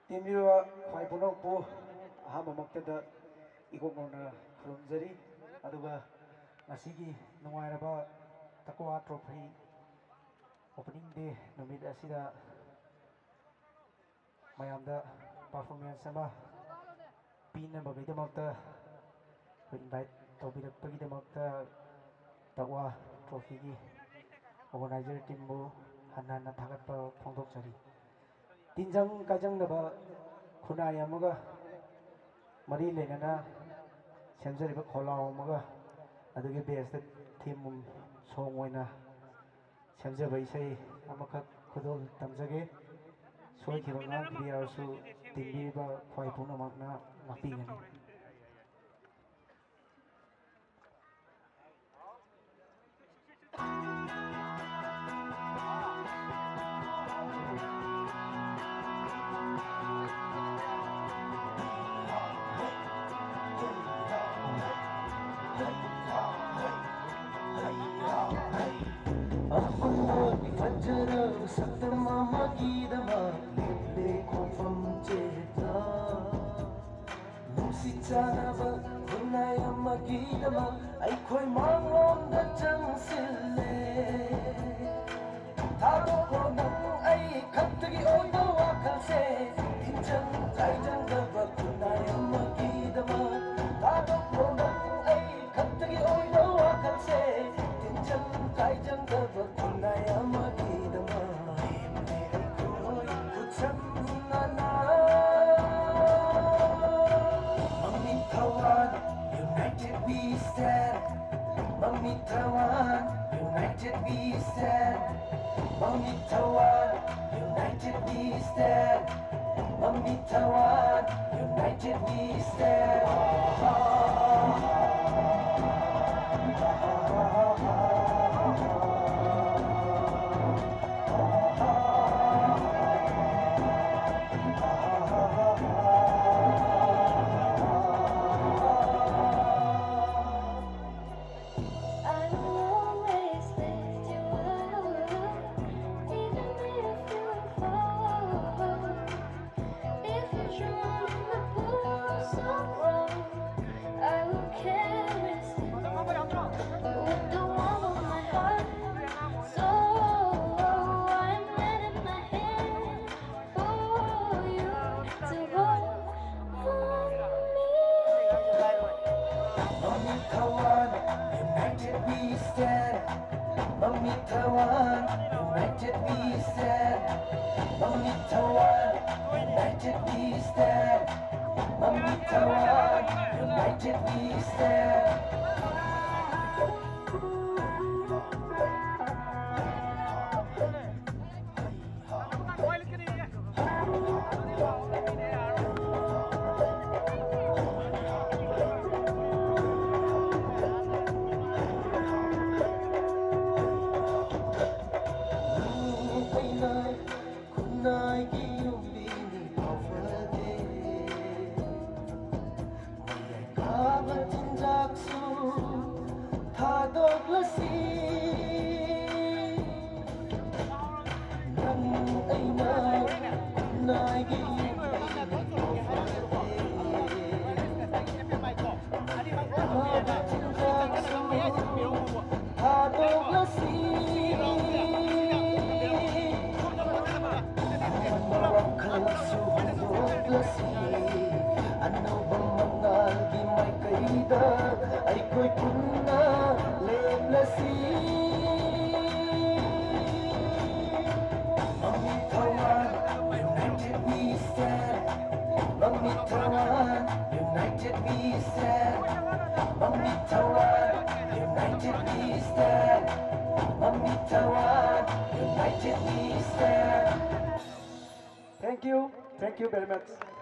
ꯇꯦꯝꯕꯤꯔꯕ ꯈ꯭ꯋꯥꯏ ꯄꯨꯝꯅꯃꯛꯄꯨ ꯑꯍꯥꯟꯕꯃꯛꯇꯗ ꯏꯀꯣꯛꯅꯧꯅ ꯈꯨꯔꯨꯝꯖꯔꯤ ꯑꯗꯨꯒ ꯉꯁꯤꯒꯤ ꯅꯨꯡꯉꯥꯏꯔꯕ ꯇꯀꯋꯥ ꯇ꯭ꯔꯣꯐꯤ ꯑꯣꯄꯅꯤꯡ ꯗꯦ ꯅꯨꯃꯤꯠ ꯑꯁꯤꯗ ꯃꯌꯥꯝꯗ ꯄꯔꯐꯣꯔꯃꯦꯟꯁ ꯑꯃ ꯄꯤꯅꯕꯒꯤꯗꯃꯛꯇ ꯑꯩꯈꯣꯏ ꯏꯟꯚꯥꯏꯠ ꯇꯧꯕꯤꯔꯛꯄꯒꯤꯗꯃꯛꯇ ꯇꯛꯋꯥ ꯇ꯭ꯔꯣꯐꯤꯒꯤ ꯑꯣꯔꯒꯅꯥꯏꯖꯔ ꯇꯤꯝꯕꯨ ꯍꯟꯅ ꯍꯟꯅ ꯊꯥꯒꯠꯄ ꯐꯣꯡꯗꯣꯛꯆꯔꯤ ꯇꯤꯟꯖꯪ ꯀꯥꯏꯖꯪꯗꯕ ꯈꯨꯟꯅꯥꯏ ꯑꯃꯒ ꯃꯔꯤ ꯂꯩꯅꯅ ꯁꯦꯝꯖꯔꯤꯕ ꯈꯣꯜꯂꯥꯎ ꯑꯃꯒ ꯑꯗꯨꯒꯤ ꯕꯦꯁꯇ ꯊꯤꯝ ꯁꯣꯡ ꯑꯣꯏꯅ ꯁꯦꯝꯖꯕ ꯏꯁꯩ ꯑꯃꯈꯛ ꯈꯨꯗꯣꯜ ꯇꯝꯖꯒꯦ ꯁꯣꯏꯈꯤꯕ ꯉꯥꯡꯈꯤꯕ ꯌꯥꯎꯔꯁꯨ ꯇꯤꯟꯕꯤꯔꯤꯕ ꯈ꯭ꯋꯥꯏ ꯄꯨꯝꯅꯃꯛꯅ ꯉꯥꯛꯄꯤꯒꯅꯤ Fajra saktama magidama leple khofam cheta nusi chanaba hunaya magidama ai khoi mangom da changsille tharo ko nang ai khattagi oido wakhalse injang kaijang da hunaya magidama tharo ko nang ai khattagi oido wakhalse injang kaijang da hunaya magidama koi kucham nana Mami Tawan united we stand Mami Tawan united we stand Mami Tawan united we stand Mami Tawan united we stand United we stand, Mami Tawan, united we stand, Mami Tawan, united we stand, Mami Tawan, united we stand. Aikoi punna leplasi Mami Tawan, united we stand Mami Tawan, united we stand Mami Tawan, united we stand Mami Tawan, united we stand. Thank you very much.